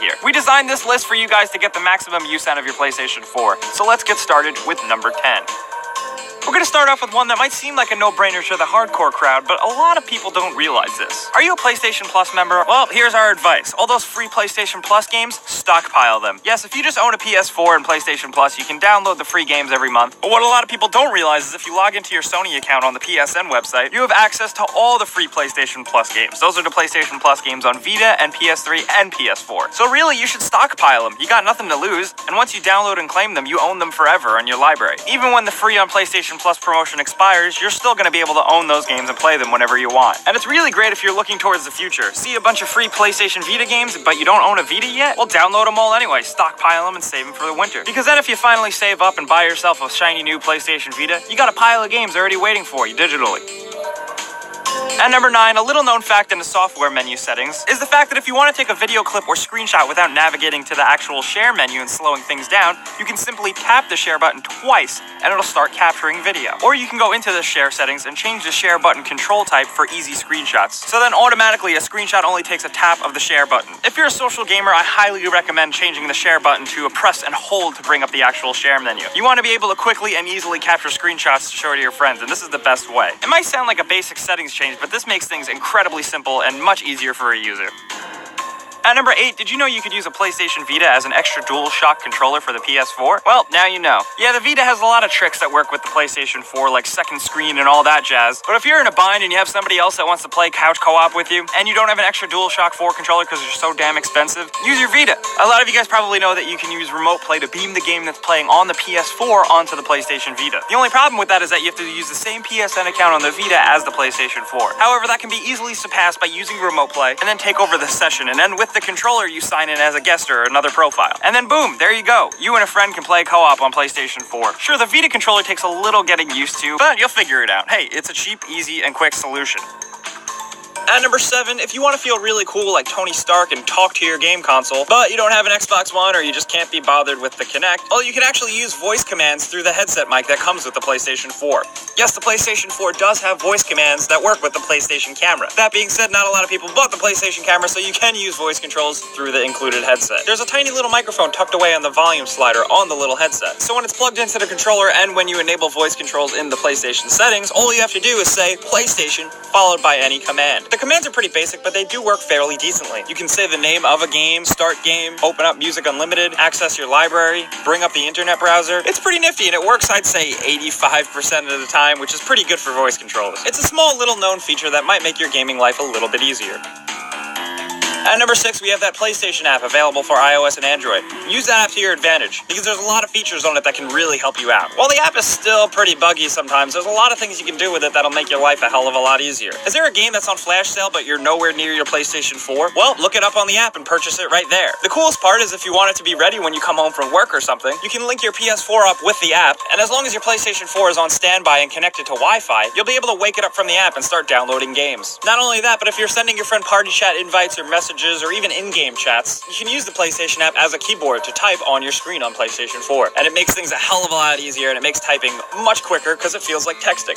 here. We designed this list for you guys to get the maximum use out of your PlayStation 4. So let's get started with number 10. We're going to start off with one that might seem like a no-brainer to the hardcore crowd, but a lot of people don't realize this. Are you a PlayStation Plus member? Well, here's our advice. All those free PlayStation Plus games, stockpile them. Yes, if you just own a PS4 and PlayStation Plus, you can download the free games every month. But what a lot of people don't realize is if you log into your Sony account on the PSN website, you have access to all the free PlayStation Plus games. Those are the PlayStation Plus games on Vita and PS3 and PS4. So really, you should stockpile them. You got nothing to lose, and once you download and claim them, you own them forever in your library. Even when the free on PlayStation Plus promotion expires, you're still going to be able to own those games and play them whenever you want. And it's really great if you're looking towards the future. See a bunch of free PlayStation Vita games, but you don't own a Vita yet? Well, download them all anyway, stockpile them, and save them for the winter. Because then if you finally save up and buy yourself a shiny new PlayStation Vita, you got a pile of games already waiting for you digitally. And number 9, a little known fact in the software menu settings, is the fact that if you want to take a video clip or screenshot without navigating to the actual share menu and slowing things down, you can simply tap the share button twice and it'll start capturing video. Or you can go into the share settings and change the share button control type for easy screenshots. So then automatically a screenshot only takes a tap of the share button. If you're a social gamer, I highly recommend changing the share button to a press and hold to bring up the actual share menu. You want to be able to quickly and easily capture screenshots to show to your friends, and this is the best way. It might sound like a basic settings change, but this makes things incredibly simple and much easier for a user. At number 8, did you know you could use a PlayStation Vita as an extra DualShock controller for the PS4? Well, now you know. Yeah, the Vita has a lot of tricks that work with the PlayStation 4, like second screen and all that jazz. But if you're in a bind and you have somebody else that wants to play couch co-op with you, and you don't have an extra DualShock 4 controller because they're so damn expensive, use your Vita. A lot of you guys probably know that you can use Remote Play to beam the game that's playing on the PS4 onto the PlayStation Vita. The only problem with that is that you have to use the same PSN account on the Vita as the PlayStation 4. However, that can be easily surpassed by using Remote Play and then take over the session, and then with the controller, you sign in as a guest or another profile. And then boom, there you go. You and a friend can play co-op on PlayStation 4. Sure, the Vita controller takes a little getting used to, but you'll figure it out. Hey, it's a cheap, easy, and quick solution. At number 7, if you want to feel really cool like Tony Stark and talk to your game console, but you don't have an Xbox One or you just can't be bothered with the Kinect, well, you can actually use voice commands through the headset mic that comes with the PlayStation 4. Yes, the PlayStation 4 does have voice commands that work with the PlayStation camera. That being said, not a lot of people bought the PlayStation camera, so you can use voice controls through the included headset. There's a tiny little microphone tucked away on the volume slider on the little headset. So when it's plugged into the controller and when you enable voice controls in the PlayStation settings, all you have to do is say PlayStation followed by any command. The commands are pretty basic, but they do work fairly decently. You can say the name of a game, start game, open up Music Unlimited, access your library, bring up the internet browser. It's pretty nifty, and it works, I'd say, 85% of the time, which is pretty good for voice controls. It's a small little known feature that might make your gaming life a little bit easier. At number 6, we have that PlayStation app available for iOS and Android. Use that app to your advantage, because there's a lot of features on it that can really help you out. While the app is still pretty buggy sometimes, there's a lot of things you can do with it that'll make your life a hell of a lot easier. Is there a game that's on flash sale but you're nowhere near your PlayStation 4? Well, look it up on the app and purchase it right there. The coolest part is if you want it to be ready when you come home from work or something, you can link your PS4 up with the app, and as long as your PlayStation 4 is on standby and connected to Wi-Fi, you'll be able to wake it up from the app and start downloading games. Not only that, but if you're sending your friend party chat invites or messages or even in-game chats, you can use the PlayStation app as a keyboard to type on your screen on PlayStation 4. And it makes things a hell of a lot easier, and it makes typing much quicker because it feels like texting.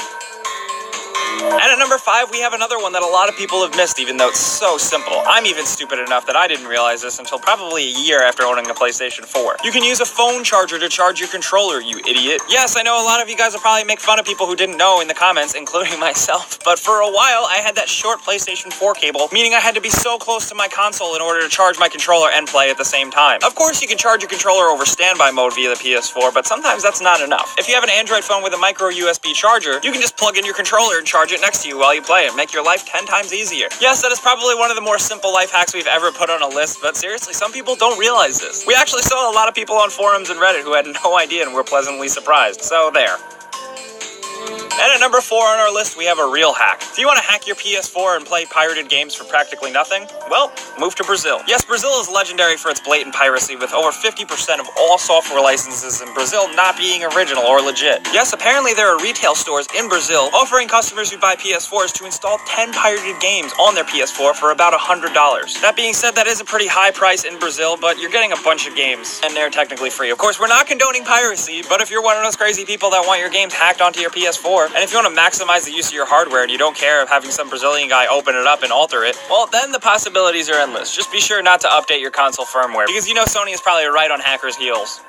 And at number 5, we have another one that a lot of people have missed, even though it's so simple. I'm even stupid enough that I didn't realize this until probably a year after owning a PlayStation 4. You can use a phone charger to charge your controller, you idiot. Yes, I know a lot of you guys will probably make fun of people who didn't know in the comments, including myself, but for a while I had that short PlayStation 4 cable, meaning I had to be so close to my console in order to charge my controller and play at the same time. Of course, you can charge your controller over standby mode via the PS4, but sometimes that's not enough. If you have an Android phone with a micro USB charger, you can just plug in your controller and charge it next to you while you play it. Make your life 10 times easier. Yes, that is probably one of the more simple life hacks we've ever put on a list, but seriously, some people don't realize this. We actually saw a lot of people on forums and Reddit who had no idea and were pleasantly surprised. So there. And at number 4 on our list, we have a real hack. Do you want to hack your PS4 and play pirated games for practically nothing? Well, move to Brazil. Yes, Brazil is legendary for its blatant piracy, with over 50% of all software licenses in Brazil not being original or legit. Yes, apparently there are retail stores in Brazil offering customers who buy PS4s to install 10 pirated games on their PS4 for about $100. That being said, that is a pretty high price in Brazil, but you're getting a bunch of games, and they're technically free. Of course, we're not condoning piracy, but if you're one of those crazy people that want your games hacked onto your PS4, and if you want to maximize the use of your hardware and you don't care of having some Brazilian guy open it up and alter it, well, then the possibilities are endless. Just be sure not to update your console firmware, because you know Sony is probably right on hackers' heels.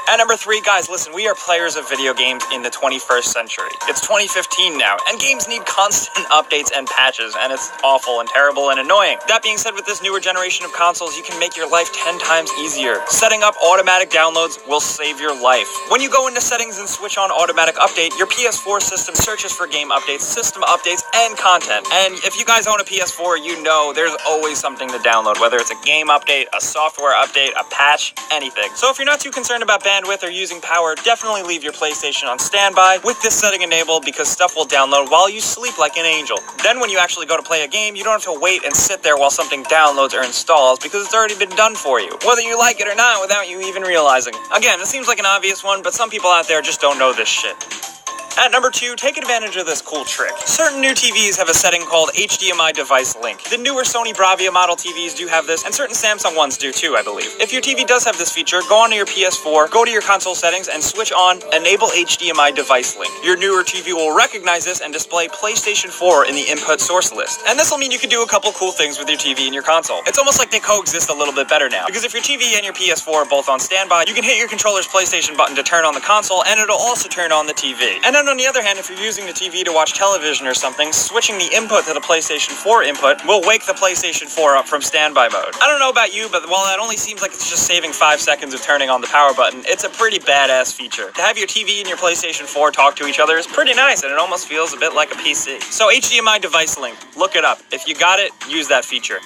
At number 3, guys, listen, we are players of video games in the 21st century. It's 2015 now, and games need constant updates and patches, and it's awful and terrible and annoying. That being said, with this newer generation of consoles, you can make your life 10 times easier. Setting up automatic downloads will save your life. When you go into settings and switch on automatic update, your PS4 system searches for game updates, system updates, and content. And if you guys own a PS4, you know there's always something to download, whether it's a game update, a software update, a patch, anything. So if you're not too concerned about bandwidth or using power, definitely leave your PlayStation on standby with this setting enabled, because stuff will download while you sleep like an angel. Then when you actually go to play a game, you don't have to wait and sit there while something downloads or installs, because it's already been done for you, whether you like it or not, without you even realizing. Again, this seems like an obvious one, but some people out there just don't know this shit. At number 2, take advantage of this cool trick. Certain new TVs have a setting called HDMI device link. The newer Sony Bravia model TVs do have this, and certain Samsung ones do too, I believe. If your TV does have this feature, go onto your PS4, go to your console settings, and switch on Enable HDMI device link. Your newer TV will recognize this and display PlayStation 4 in the input source list. And this will mean you can do a couple cool things with your TV and your console. It's almost like they coexist a little bit better now, because if your TV and your PS4 are both on standby, you can hit your controller's PlayStation button to turn on the console, and it'll also turn on the TV. And then on the other hand, if you're using the TV to watch television or something, switching the input to the PlayStation 4 input will wake the PlayStation 4 up from standby mode. I don't know about you, but while that only seems like it's just saving 5 seconds of turning on the power button, it's a pretty badass feature. To have your TV and your PlayStation 4 talk to each other is pretty nice, and it almost feels a bit like a PC. So HDMI device link, look it up. If you got it, use that feature.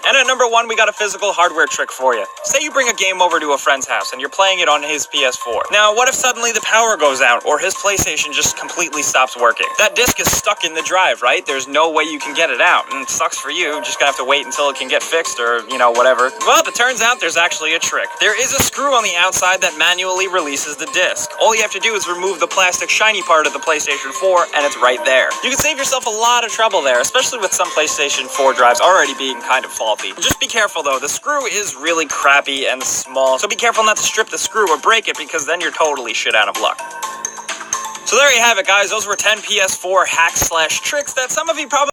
And at number 1, we got a physical hardware trick for you. Say you bring a game over to a friend's house and you're playing it on his PS4. Now, what if suddenly the power goes out or his PlayStation just completely stops working? That disc is stuck in the drive, right? There's no way you can get it out, and it sucks for you. You're just gonna have to wait until it can get fixed or, whatever. Well, it turns out there's actually a trick. There is a screw on the outside that manually releases the disc. All you have to do is remove the plastic shiny part of the PlayStation 4, and it's right there. You can save yourself a lot of trouble there, especially with some PlayStation 4 drives already being kind of faulty. Just be careful though, the screw is really crappy and small, so be careful not to strip the screw or break it, because then you're totally shit out of luck. So there you have it, guys. Those were 10 PS4 hacks/tricks that some of you probably